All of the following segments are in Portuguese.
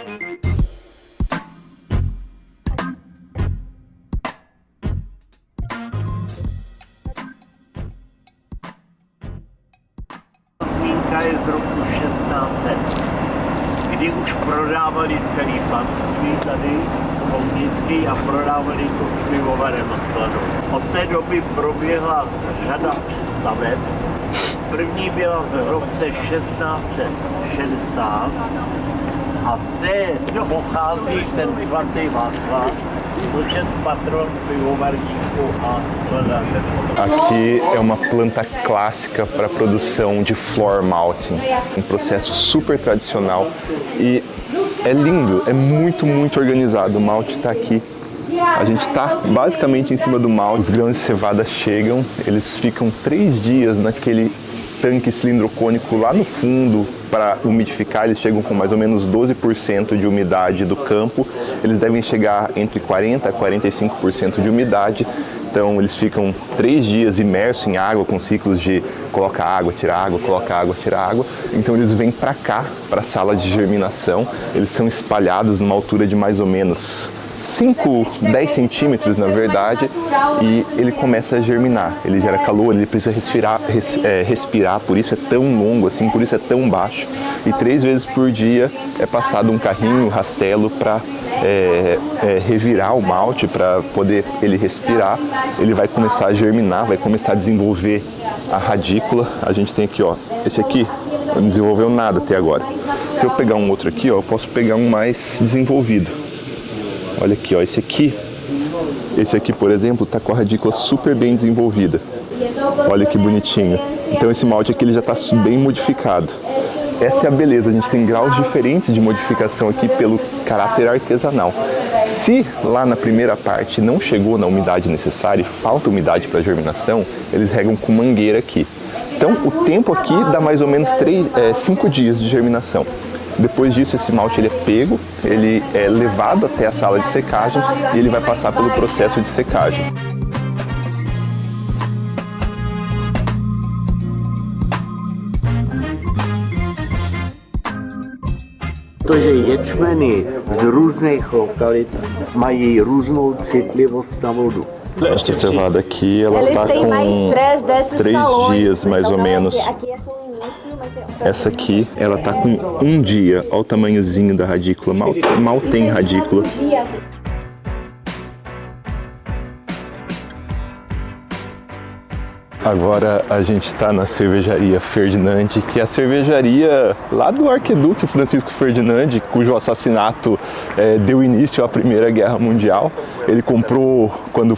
Zmínka je z roku 1600, kdy už prodávali celý panství tady Kounický a prodávali to s pivovarem a sladou. Od té doby proběhla řada přestaveb. První byla v roce 1660 a zde pochází ten svatý Václav, což je patron pivovarníků a sladářů. Aqui é uma planta clássica para a produção de floor malting, um processo super tradicional e é lindo, é muito organizado. O malte está aqui. A gente está basicamente em cima do malte. Os grãos de cevada chegam, eles ficam 3 dias naquele tanque cilindrocônico lá no fundo para umidificar. Eles chegam com mais ou menos 12% de umidade do campo. Eles devem chegar entre 40% a 45% de umidade. Então eles ficam 3 dias imersos em água, com ciclos de coloca água, tira água, coloca água, tira água. Então eles vêm para cá, para a sala de germinação. Eles são espalhados numa altura de mais ou menos 10 centímetros, na verdade, e ele começa a germinar. Ele gera calor, ele precisa respirar, por isso é tão longo assim, por isso é tão baixo. E 3 vezes por dia é passado um carrinho, um rastelo para revirar o malte, para poder ele respirar. Ele vai começar a germinar, vai começar a desenvolver a radícula. A gente tem aqui, ó, esse aqui não desenvolveu nada até agora. Se eu pegar um outro aqui, ó, eu posso pegar um mais desenvolvido. Olha aqui, ó, esse aqui, por exemplo, está com a radícula super bem desenvolvida. Olha que bonitinho. Então esse malte aqui ele já está bem modificado. Essa é a beleza, a gente tem graus diferentes de modificação aqui pelo caráter artesanal. Se lá na primeira parte não chegou na umidade necessária e falta umidade para germinação, eles regam com mangueira aqui. Então o tempo aqui dá mais ou menos 5 dias de germinação. Depois disso, esse malte ele é pego, ele é levado até a sala de secagem e ele vai passar pelo processo de secagem. Protože ječmeny z různých lokalit mají různou citlivost na vodu. Essa cevada aqui, ela está com 3 dias mais ou menos. Essa aqui, ela tá com 1 dia. Olha o tamanhozinho da radícula, mal tem radícula. Agora a gente está na cervejaria Ferdinand, que é a cervejaria lá do arquiduque Francisco Ferdinand, cujo assassinato deu início à Primeira Guerra Mundial. Ele comprou quando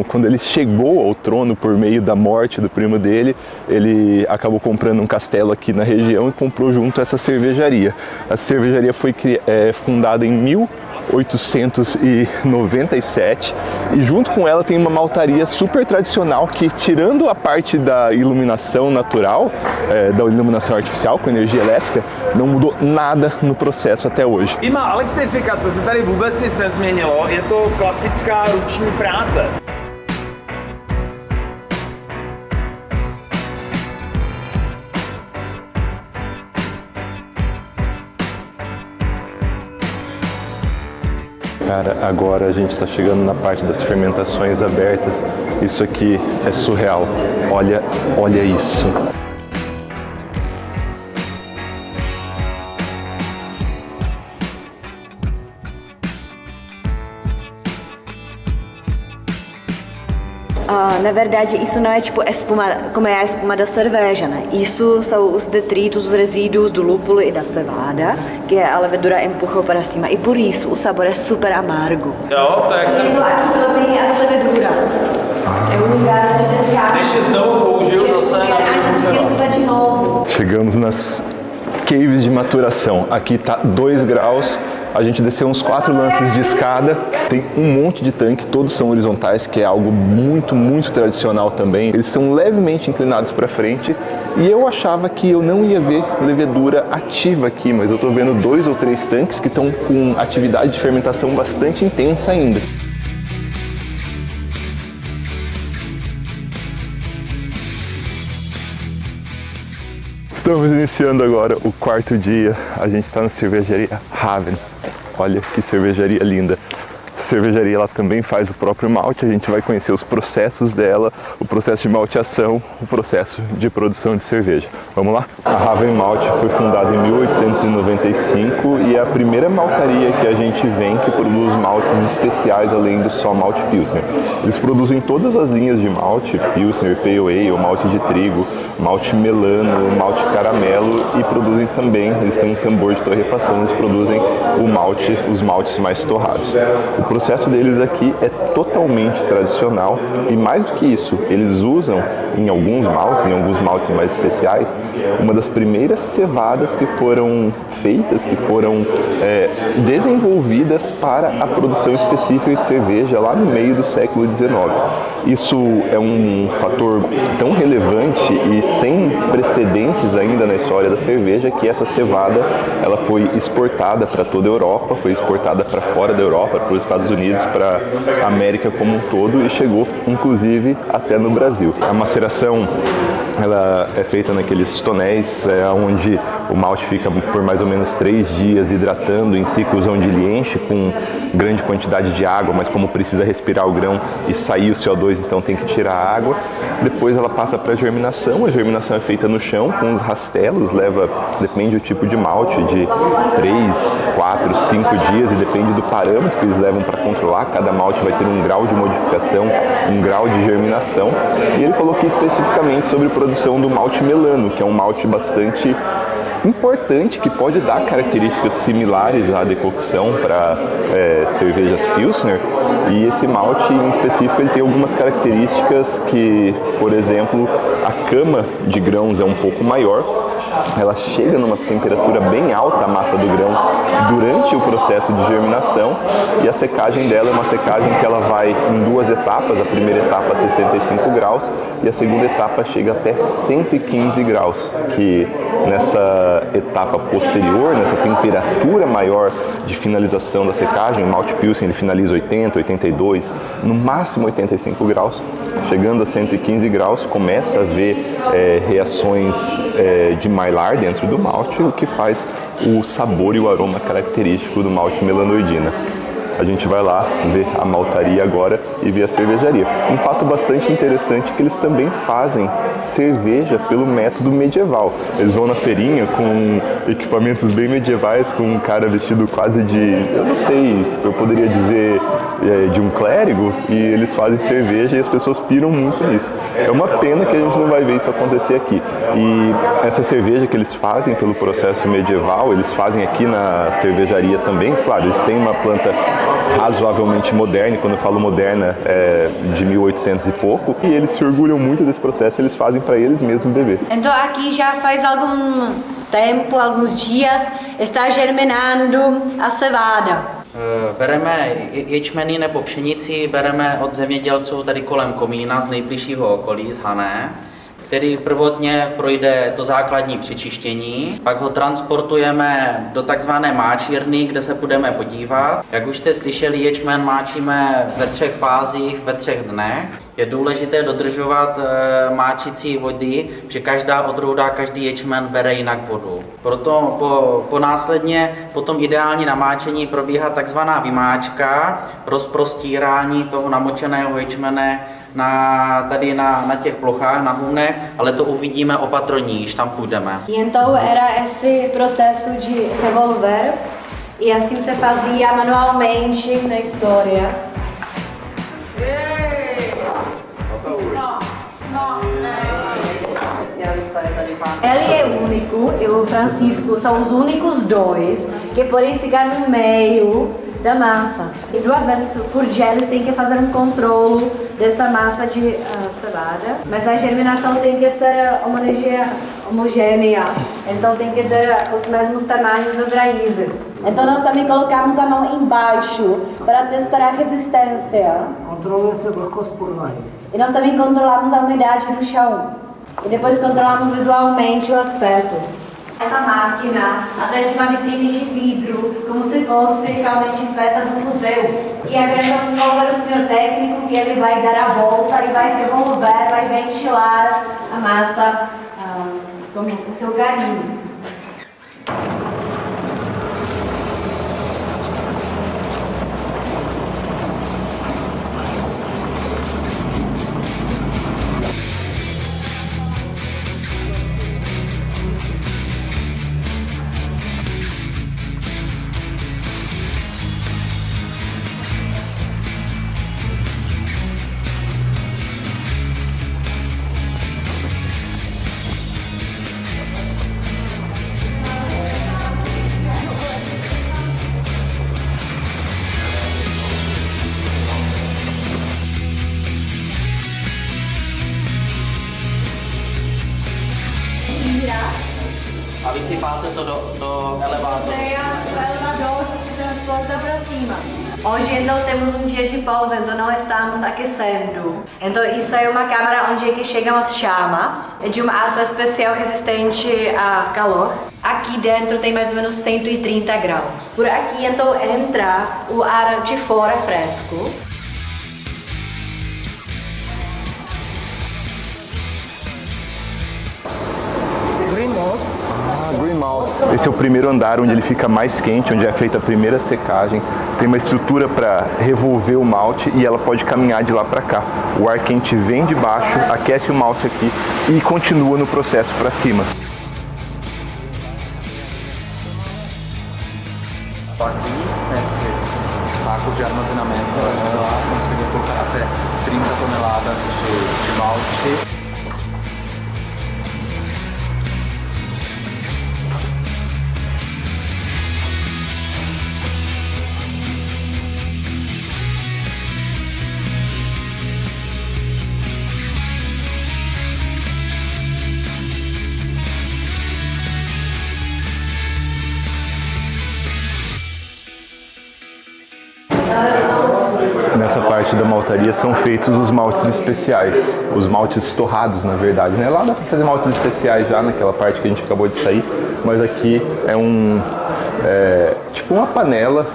quando ele chegou ao trono por meio da morte do primo dele, ele acabou comprando um castelo aqui na região e comprou junto essa cervejaria. A cervejaria foi fundada em 1897 e junto com ela tem uma maltaria super tradicional que, tirando a parte da iluminação natural, da iluminação artificial com energia elétrica, não mudou nada no processo até hoje. I má elektrifikace se tady vůbec nic nezměnilo, je to klasická ruční práce. Cara, agora a gente está chegando na parte das fermentações abertas. Isso aqui é surreal. Olha isso. Na verdade, isso não é tipo espuma, como é a espuma da cerveja, né? Isso são os detritos, os resíduos do lúpulo e da cevada, que a levedura empurrou para cima. E por isso o sabor é super amargo. Jo, to jak jsem... Aqui também as leveduras. É um lugar de descarte. Než znovu použiju zase na de novo. Chegamos nas caves de maturação. Aqui tá 2 graus. A gente desceu uns 4 lances de escada, tem um monte de tanque, todos são horizontais, que é algo muito tradicional também. Eles estão levemente inclinados para frente e eu achava que eu não ia ver levedura ativa aqui, mas eu estou vendo 2 ou 3 tanques que estão com atividade de fermentação bastante intensa ainda. Estamos iniciando agora o quarto dia. A gente está na cervejaria Haven. Olha que cervejaria linda. Essa cervejaria ela também faz o próprio malte. A gente vai conhecer os processos dela, o processo de malteação, o processo de produção de cerveja. Vamos lá? A Haven Malt foi fundada em 1895 e é a primeira maltaria que a gente vê que produz maltes especiais além do só malte Pilsner. Eles produzem todas as linhas de malte, Pilsner, Pale Ale, malte de trigo, malte melano, malte caramelo e produzem também, eles têm um tambor de torrefação, eles produzem o malte, os maltes mais torrados. O processo deles aqui é totalmente tradicional e mais do que isso, eles usam em alguns maltes mais especiais, uma das primeiras cevadas que foram feitas, que foram desenvolvidas para a produção específica de cerveja lá no meio do século XIX. Isso é um fator tão relevante e sem precedentes ainda na história da cerveja que essa cevada ela foi exportada para toda a Europa, foi exportada para fora da Europa, para os Estados Unidos, para a América como um todo e chegou inclusive até no Brasil. A maceração ela é feita naqueles tonéis onde o malte fica por mais ou menos 3 dias hidratando em ciclos onde ele enche com grande quantidade de água, mas como precisa respirar o grão e sair o CO2, então tem que tirar a água. Depois ela passa para a germinação é feita no chão com os rastelos, depende do tipo de malte, de 3, 4, 5 dias e depende do parâmetro que eles levam para controlar. Cada malte vai ter um grau de modificação, um grau de germinação. E ele falou aqui especificamente sobre a produção do malte melano, que é um malte bastante importante, que pode dar características similares à decocção para cervejas Pilsner, e esse malte em específico ele tem algumas características que, por exemplo, a cama de grãos é um pouco maior, ela chega numa temperatura bem alta, a massa do grão, durante o processo de germinação, e a secagem dela é uma secagem que ela vai em 2 etapas, a primeira etapa a 65 graus e a segunda etapa chega até 115 graus, que nessa etapa posterior, nessa temperatura maior de finalização da secagem, o malte Pilsen ele finaliza 80, 82, no máximo 85 graus, chegando a 115 graus, começa a haver reações de Maillard dentro do malte, o que faz o sabor e o aroma característico do malte melanoidina. A gente vai lá ver a maltaria agora e ver a cervejaria. Um fato bastante interessante é que eles também fazem cerveja pelo método medieval. Eles vão na feirinha com equipamentos bem medievais, com um cara vestido quase de, eu não sei, eu poderia dizer de um clérigo, e eles fazem cerveja e as pessoas piram muito nisso. É uma pena que a gente não vai ver isso acontecer aqui. E essa cerveja que eles fazem pelo processo medieval, eles fazem aqui na cervejaria também. Claro, eles têm uma planta razoavelmente moderna, e quando eu falo moderna é de 1800 e pouco, e eles se orgulham muito desse processo, eles fazem para eles mesmos beber. Então aqui já faz algum tempo, alguns dias, está germinando a cevada. Bereme ječmeny nebo pšenici bereme od zemědělců tady kolem komína z nejbližšího okolí, z Hané, který prvotně projde to základní přičištění, pak ho transportujeme do takzvané máčírny, kde se budeme podívat. Jak už jste slyšeli, ječmen máčíme ve 3 fázích, ve 3 dnech. Je důležité dodržovat máčicí vody, že každá odrůda, každý ječmen bere jinak vodu. Proto následně potom ideální namáčení probíhá takzvaná vymáčka, rozprostírání toho namočeného ječmene tady na těch plochách, na humnech, ale to uvidíme opatrně, když tam půjdeme. Então era esse processo de revolver e assim se fazia manualmente na história. Ele é único e o Francisco são os únicos 2 que podem ficar no meio da massa. E 2 vezes por dia eles têm que fazer um controle dessa massa de cevada, mas a germinação tem que ser homogênea, então tem que ter os mesmos tamanhos das raízes. Então nós também colocamos a mão embaixo para testar a resistência. Controluje-se a vlhkost podlahy. E nós também controlamos a umidade do chão. E depois controlamos visualmente o aspecto. Essa máquina, atrás de uma vitrine de vidro, como se fosse realmente peça do museu. E agora vamos envolver o senhor técnico, que ele vai dar a volta e vai revolver, vai ventilar a massa o seu carinho. A vysypá se to do elevátoru. O elevador que transporta para cima. Hoje então temos um dia de pausa, então não estamos aquecendo. Então isso é uma câmara onde é que chegam as chamas. É de uma aço especial resistente a calor. Aqui dentro tem mais ou menos 130 graus. Por aqui então entra o ar de fora fresco. Green Malt. Esse é o primeiro andar onde ele fica mais quente, onde é feita a primeira secagem. Tem uma estrutura para revolver o malte e ela pode caminhar de lá para cá. O ar quente vem de baixo, aquece o malte aqui e continua no processo para cima. Aqui, nesses sacos de armazenamento, lá conseguimos colocar até 30 toneladas de malte. Nessa parte da maltaria são feitos os maltes especiais, os maltes torrados, na verdade, né? Lá dá para fazer maltes especiais já naquela parte que a gente acabou de sair, mas aqui é tipo uma panela,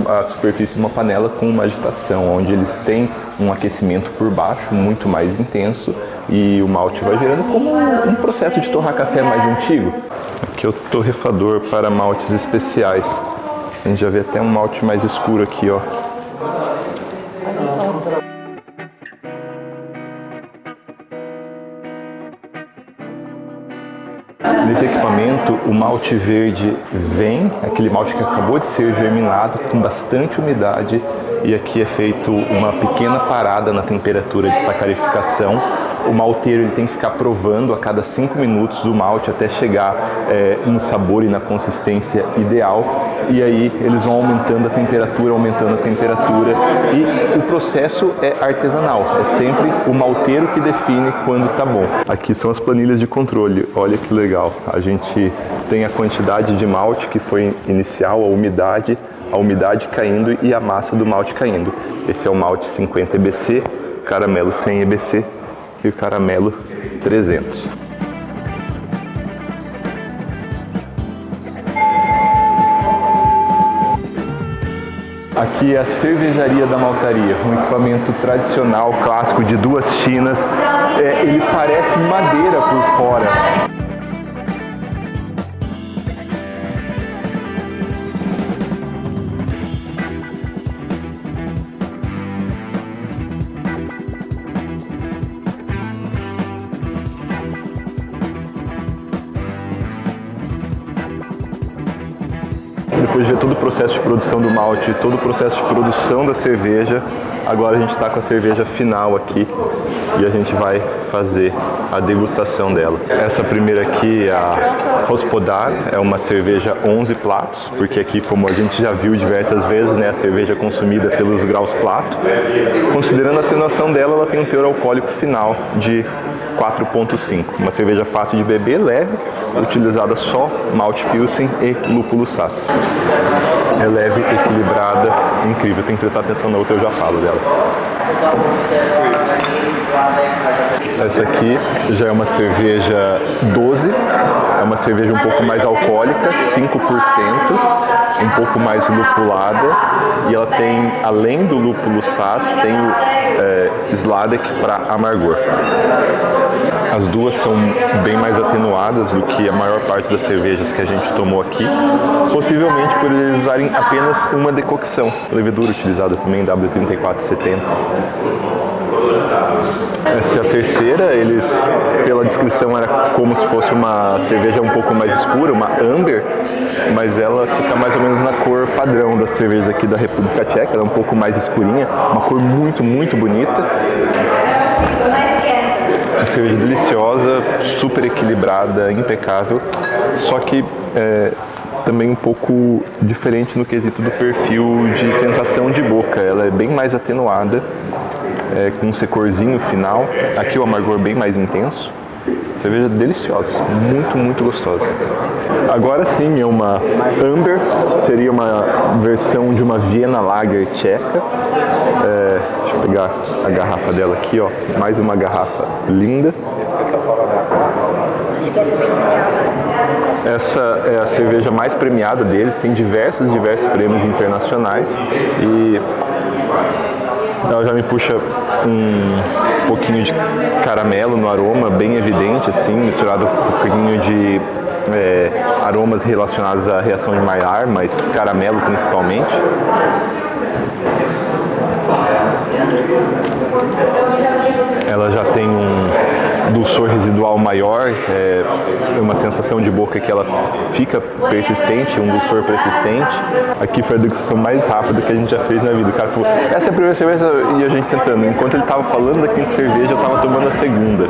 a superfície de uma panela com uma agitação, onde eles têm um aquecimento por baixo muito mais intenso e o malte vai gerando como um processo de torrar café mais antigo. Aqui é o torrefador para maltes especiais. A gente já vê até um malte mais escuro aqui, ó. Nesse equipamento, o malte verde vem, aquele malte que acabou de ser germinado, com bastante umidade, e aqui é feito uma pequena parada na temperatura de sacarificação. O malteiro ele tem que ficar provando a cada 5 minutos o malte até chegar no sabor e na consistência ideal. E aí eles vão aumentando a temperatura, e o processo é artesanal. É sempre o malteiro que define quando está bom. Aqui são as planilhas de controle. Olha que legal. A gente tem a quantidade de malte que foi inicial, a umidade caindo e a massa do malte caindo. Esse é o malte 50 EBC, caramelo 100 EBC e o caramelo 300. Aqui é a cervejaria da maltaria, um equipamento tradicional, clássico, de 2 chinas. Ele parece madeira por fora. Depois de ver todo o processo de produção do malte, todo o processo de produção da cerveja, agora a gente está com a cerveja final aqui e a gente vai fazer a degustação dela. Essa primeira aqui é a Hospodar, é uma cerveja 11 platos, porque aqui, como a gente já viu diversas vezes, né, a cerveja é consumida pelos graus plato. Considerando a atenuação dela, ela tem um teor alcoólico final de 4,5. Uma cerveja fácil de beber, leve, utilizada só malte pilsen e lúpulo sass. É leve, equilibrada, incrível. Tem que prestar atenção na outra, eu já falo dela. Essa aqui já é uma cerveja 12, é uma cerveja um pouco mais alcoólica, 5%, um pouco mais lupulada, e ela tem, além do lúpulo Saaz, tem o Sladek para amargor. As duas são bem mais atenuadas do que a maior parte das cervejas que a gente tomou aqui, possivelmente por eles usarem apenas uma decocção. Levedura utilizada também, W3470. Essa é a terceira, eles, pela descrição, era como se fosse uma cerveja um pouco mais escura, uma amber, mas ela fica mais ou menos na cor padrão das cervejas aqui da República Tcheca, ela é um pouco mais escurinha, uma cor muito, muito bonita. Uma cerveja deliciosa, super equilibrada, impecável, só que também um pouco diferente no quesito do perfil de sensação de boca. Ela é bem mais atenuada, com um secorzinho final. Aqui o amargor bem mais intenso. Cerveja deliciosa, muito, muito gostosa. Agora sim é uma Amber, seria uma versão de uma Viena Lager tcheca. Deixa eu pegar a garrafa dela aqui, ó. Mais uma garrafa linda. Essa é a cerveja mais premiada deles, tem diversos prêmios internacionais e ela já me puxa um pouquinho de caramelo no aroma, bem evidente, assim, misturado com um pouquinho de aromas relacionados à reação de Maillard, mas caramelo principalmente. Ela já tem um dulçor residual maior, uma sensação de boca que ela fica persistente, um dulçor persistente. Aqui foi a degustação mais rápida que a gente já fez na vida. O cara falou, essa é a primeira cerveja, e a gente tentando. Enquanto ele estava falando da quinta cerveja, eu estava tomando a segunda.